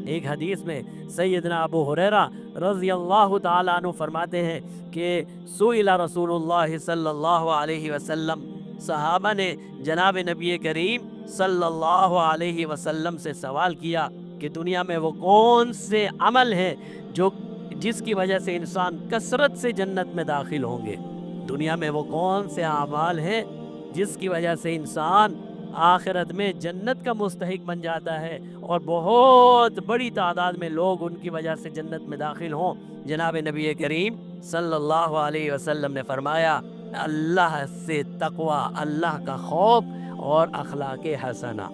ایک حدیث میں سیدنا ابو ہریرہ رضی اللہ تعالیٰ عنہ فرماتے ہیں کہ سئل رسول اللہ صلی اللہ علیہ وسلم، صحابہ نے جناب نبی کریم صلی اللہ علیہ وسلم سے سوال کیا کہ دنیا میں وہ کون سے عمل ہیں جس کی وجہ سے انسان کثرت سے جنت میں داخل ہوں گے؟ دنیا میں وہ کون سے اعمال ہیں جس کی وجہ سے انسان آخرت میں جنت کا مستحق بن جاتا ہے اور بہت بڑی تعداد میں لوگ ان کی وجہ سے جنت میں داخل ہوں؟ جناب نبی کریم صلی اللہ علیہ وسلم نے فرمایا، اللہ سے تقوی، اللہ کا خوف اور اخلاق حسنہ۔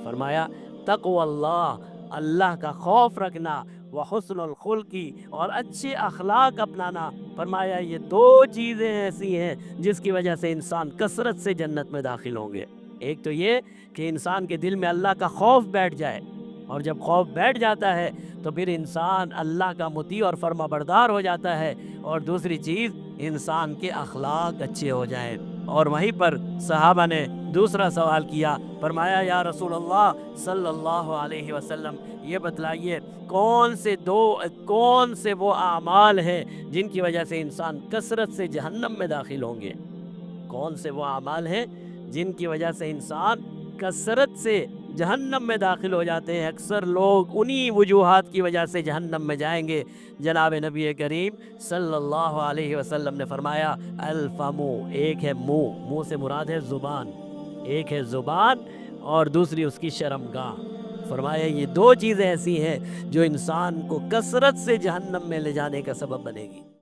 فرمایا تقوی اللہ، اللہ کا خوف رکھنا، وحسن الخلقی، اور اچھے اخلاق اپنانا۔ فرمایا یہ دو چیزیں ایسی ہیں جس کی وجہ سے انسان کثرت سے جنت میں داخل ہوں گے۔ ایک تو یہ کہ انسان کے دل میں اللہ کا خوف بیٹھ جائے، اور جب خوف بیٹھ جاتا ہے تو پھر انسان اللہ کا مطیع اور فرما بردار ہو جاتا ہے، اور دوسری چیز انسان کے اخلاق اچھے ہو جائیں۔ اور وہیں پر صحابہ نے دوسرا سوال کیا، فرمایا یا رسول اللہ صلی اللہ علیہ وسلم، یہ بتلائیے کون سے وہ اعمال ہیں جن کی وجہ سے انسان کثرت سے جہنم میں داخل ہوں گے؟ کون سے وہ اعمال ہیں جن کی وجہ سے انسان کثرت سے جہنم میں داخل ہو جاتے ہیں؟ اکثر لوگ انہی وجوہات کی وجہ سے جہنم میں جائیں گے۔ جناب نبی کریم صلی اللہ علیہ وسلم نے فرمایا الفمو، ایک ہے منہ، منہ سے مراد ہے زبان، ایک ہے زبان اور دوسری اس کی شرمگاہ۔ فرمایا یہ دو چیزیں ایسی ہیں جو انسان کو کثرت سے جہنم میں لے جانے کا سبب بنے گی۔